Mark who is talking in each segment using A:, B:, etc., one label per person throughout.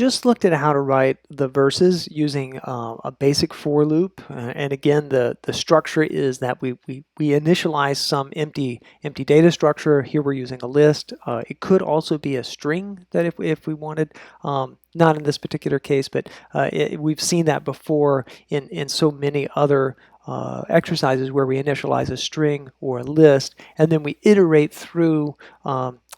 A: just looked at how to write the verses using a basic for loop, and again, the structure is that we initialize some empty data structure. Here we're using a list. It could also be a string that if we wanted, not in this particular case, but we've seen that before in so many other exercises where we initialize a string or a list, and then we iterate through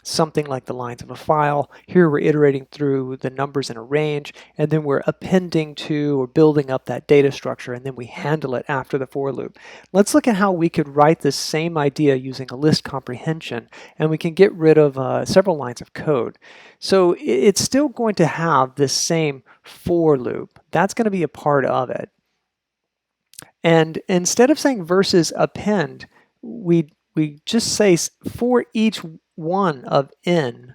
A: something like the lines of a file. Here we're iterating through the numbers in a range, and then we're appending to or building up that data structure, and then we handle it after the for loop. Let's look at how we could write this same idea using a list comprehension, and we can get rid of several lines of code. So it's still going to have this same for loop. That's going to be a part of it. And instead of saying versus append, we just say for each one of n,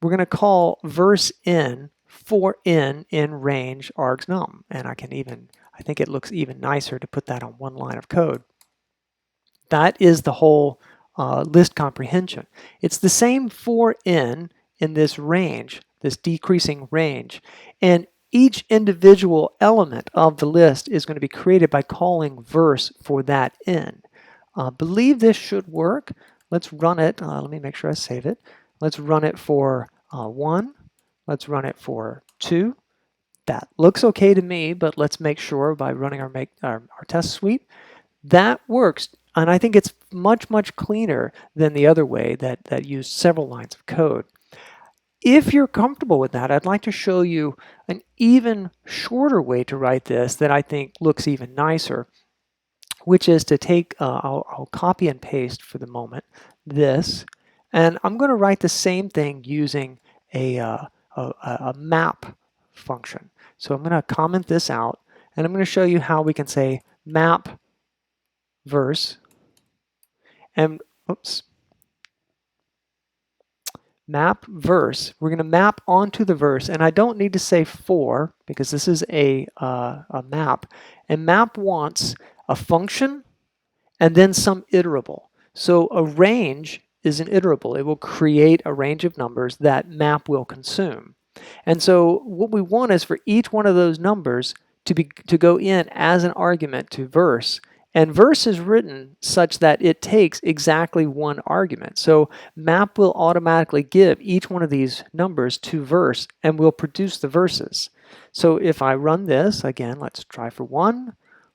A: we're going to call verse n for n in range args num. And I think it looks even nicer to put that on one line of code. That is the whole list comprehension. It's the same for n in this range, this decreasing range. And each individual element of the list is going to be created by calling verse for that n. Believe this should work. Let's run it. Let me make sure I save it. Let's run it for 1. Let's run it for 2. That looks okay to me, but let's make sure by running our test suite. That works, and I think it's much cleaner than the other way that used several lines of code. If you're comfortable with that, I'd like to show you an even shorter way to write this that I think looks even nicer, which is to take, I'll copy and paste for the moment, this, and I'm going to write the same thing using a map function. So I'm going to comment this out, and I'm going to show you how we can say map verse, and map verse. We're going to map onto the verse, and I don't need to say for because this is a map. And map wants a function and then some iterable. So a range is an iterable. It will create a range of numbers that map will consume. And so what we want is for each one of those numbers to go in as an argument to verse. And verse is written such that it takes exactly one argument. So map will automatically give each one of these numbers to verse and will produce the verses. So if I run this, again, let's try for 1,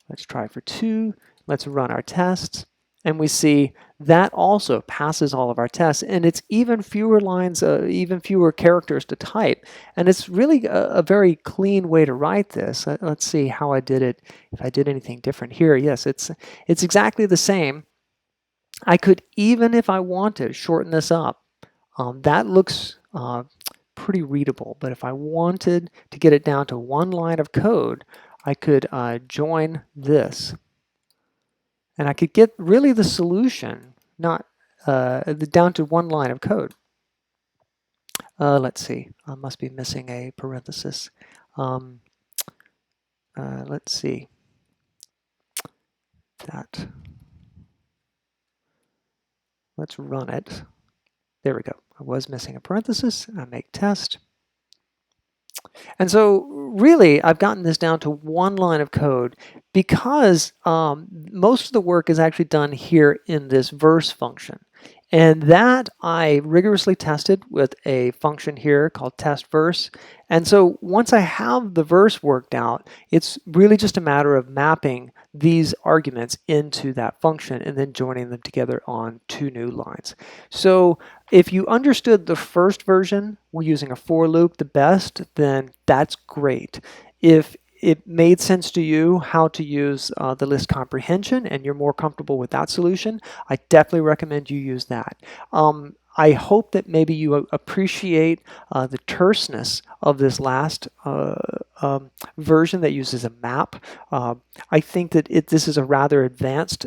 A: let's try for 2, let's run our tests, and we see that also passes all of our tests, and it's even fewer lines, even fewer characters to type, and it's really a very clean way to write this. Let's see how I did it, if I did anything different here. Yes, it's exactly the same. I could, even if I wanted, shorten this up. That looks pretty readable, but if I wanted to get it down to one line of code, I could join this. And I could get really the solution, not down to one line of code. Let's see, I must be missing a parenthesis. Let's see. That. Let's run it. There we go. I was missing a parenthesis. I make test. And so really, I've gotten this down to one line of code because most of the work is actually done here in this verse function. And that I rigorously tested with a function here called test verse. And so once I have the verse worked out, it's really just a matter of mapping these arguments into that function and then joining them together on 2 new lines. So if you understood the first version, we're using a for loop the best, then that's great. If it made sense to you how to use the list comprehension and you're more comfortable with that solution, I definitely recommend you use that. I hope that maybe you appreciate the terseness of this last version that uses a map. I think that this is a rather advanced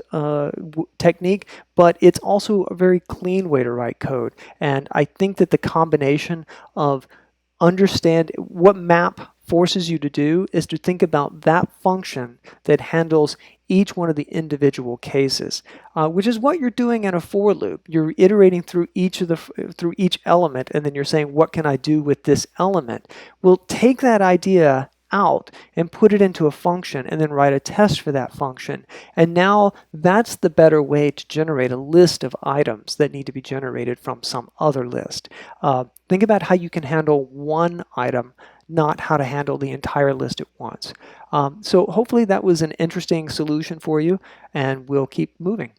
A: technique, but it's also a very clean way to write code. And I think that the combination of understand what map forces you to do is to think about that function that handles each one of the individual cases, which is what you're doing in a for loop. You're iterating through each element, and then you're saying, what can I do with this element? We'll take that idea out and put it into a function and then write a test for that function. And now that's the better way to generate a list of items that need to be generated from some other list. Think about how you can handle one item, not how to handle the entire list at once. So hopefully that was an interesting solution for you, and we'll keep moving.